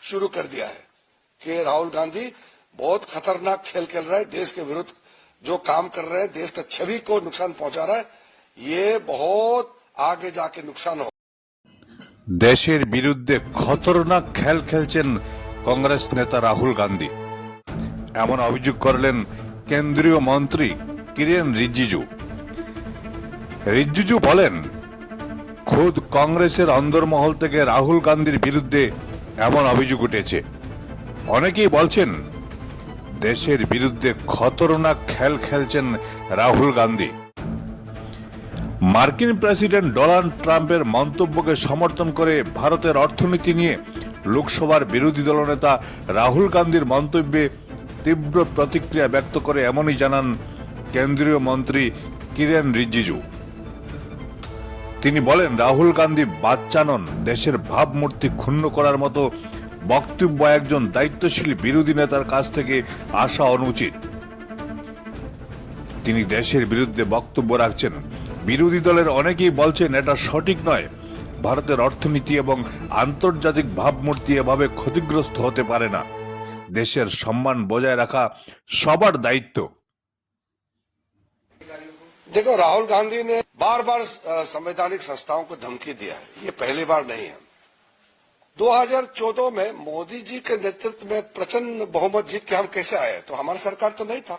शुरू कर दिया है कि राहुल गांधी बहुत खतरनाक खेल खेल रहा है, देश के विरुद्ध जो काम कर रहे हैं, देश का छवि को नुकसान पहुंचा रहा है, ये बहुत आगे जाके नुकसान हो। দেশের বিরুদ্ধে খতরনাক খেল খেলছেন কংগ্রেস নেতা রাহুল গান্ধী, এমন অভিযোগ করলেন কেন্দ্রীয় মন্ত্রী কিরেন রিজিজু। রিজিজু বলেন, খুদ কংগ্রেসের অন্দরমহল থেকে রাহুল গান্ধীর বিরুদ্ধে এমন অভিযোগ উঠেছে। অনেকেই বলছেন দেশের বিরুদ্ধে খতরনাক খেল খেলছেন রাহুল গান্ধী। মার্কিন প্রেসিডেন্ট ডোনাল্ড ট্রাম্পের মন্তব্যকে সমর্থন করে ভারতের অর্থনীতি নিয়ে লোকসভার বিরোধী দলনেতা রাহুল গান্ধীর মন্তব্যে তীব্র প্রতিক্রিয়া ব্যক্ত করে এমনই জানান কেন্দ্রীয় মন্ত্রী কিরেন রিজিজু। তিনি বলেন, রাহুল গান্ধী বাচ্চা নন, দেশের ভাবমূর্তি ক্ষুণ্ণ করার মতো বক্তব্য একজন দায়িত্বশীল বিরোধী নেতার কাছ থেকে আসা অনুচিত। তিনি দেশের বিরুদ্ধে বক্তব্য রাখছেন। বিরোধী দলের অনেকেই বলছেন এটা সঠিক নয়, ভারতের অর্থনীতি এবং আন্তর্জাতিক ভাবমূর্তি এভাবে ক্ষতিগ্রস্ত হতে পারে না, দেশের সম্মান বজায় রাখা সবার দায়িত্ব। देखो, राहुल गांधी ने बार बार संवैधानिक संस्थाओं को धमकी दिया है, ये पहली बार नहीं है। 2014 में मोदी जी के नेतृत्व में प्रचंड बहुमत जीत के हम कैसे आए, तो हमारी सरकार तो नहीं था।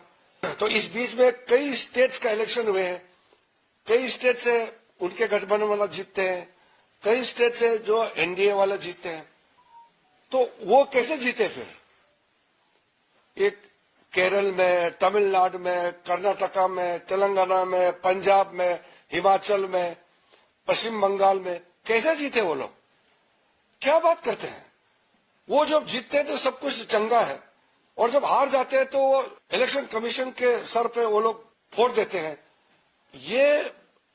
तो इस बीच में कई स्टेट्स का इलेक्शन हुए हैं, कई स्टेट से उनके गठबंधन वाला जीतते हैं, कई स्टेट से जो एनडीए वाले जीतते हैं, तो वो कैसे जीते फिर? एक केरल में, तमिलनाडु में, कर्नाटका में, तेलंगाना में, पंजाब में, हिमाचल में, पश्चिम बंगाल में कैसे जीते वो लोग? क्या बात करते हैं? वो जब जीतते हैं तो सब कुछ चंगा है, और जब हार जाते हैं तो वो इलेक्शन कमीशन के सर पे वो लोग फोड़ देते हैं। ये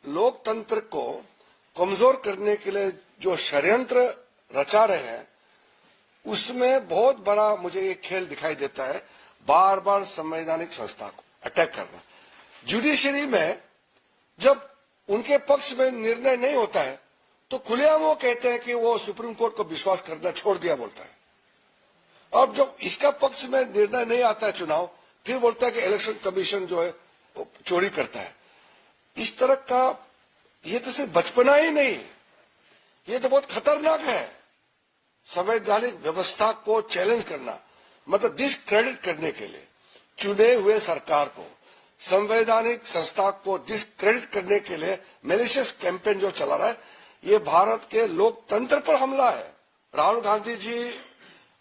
लोकतंत्र को कमजोर करने के लिए जो षड्यंत्र रचा रहे हैं, उसमें बहुत बड़ा मुझे ये खेल दिखाई देता है, बार बार संवैधानिक संस्था को अटैक करना। जुडिशरी में जब उनके पक्ष में निर्णय नहीं होता है तो खुलेआम वो कहते हैं कि वो सुप्रीम कोर्ट को विश्वास करना छोड़ दिया बोलता है। अब जब इसका पक्ष में निर्णय नहीं आता है चुनाव, फिर बोलता है कि इलेक्शन कमीशन जो है वो चोरी करता है। इस तरह का ये तो सिर्फ बचपना ही नहीं, ये तो बहुत खतरनाक है। संवैधानिक व्यवस्था को चैलेंज करना मतलब डिसक्रेडिट करने के लिए चुने हुए सरकार को, संवैधानिक संस्था को डिसक्रेडिट करने के लिए मैलिशियस कैंपेन जो चला रहा है, ये भारत के लोकतंत्र पर हमला है। राहुल गांधी जी,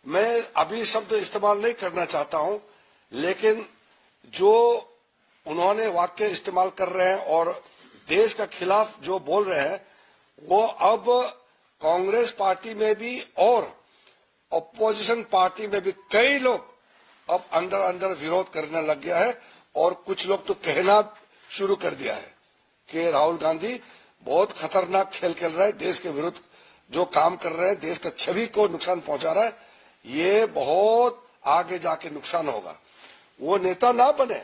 मैं अभी शब्द इस्तेमाल नहीं करना चाहता हूं, लेकिन जो उन्होंने वाक्य इस्तेमाल कर रहे हैं और देश का खिलाफ जो बोल रहे हैं, वो अब कांग्रेस पार्टी में भी और अपोजिशन पार्टी में भी कई लोग अब अंदर अंदर विरोध करने लग गया है, और कुछ लोग तो कहना शुरू कर दिया है कि राहुल गांधी बहुत खतरनाक खेल खेल रहा है, देश के विरुद्ध जो काम कर रहे हैं, देश का छवि को नुकसान पहुंचा रहा है, ये बहुत आगे जाके नुकसान होगा। वो नेता ना बने,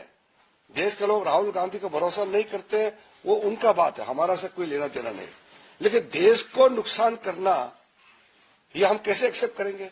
देश के लोग राहुल गांधी को भरोसा नहीं करते, वो उनका बात है, हमारा से कोई लेना देना नहीं, लेकिन देश को नुकसान करना ये हम कैसे एक्सेप्ट करेंगे?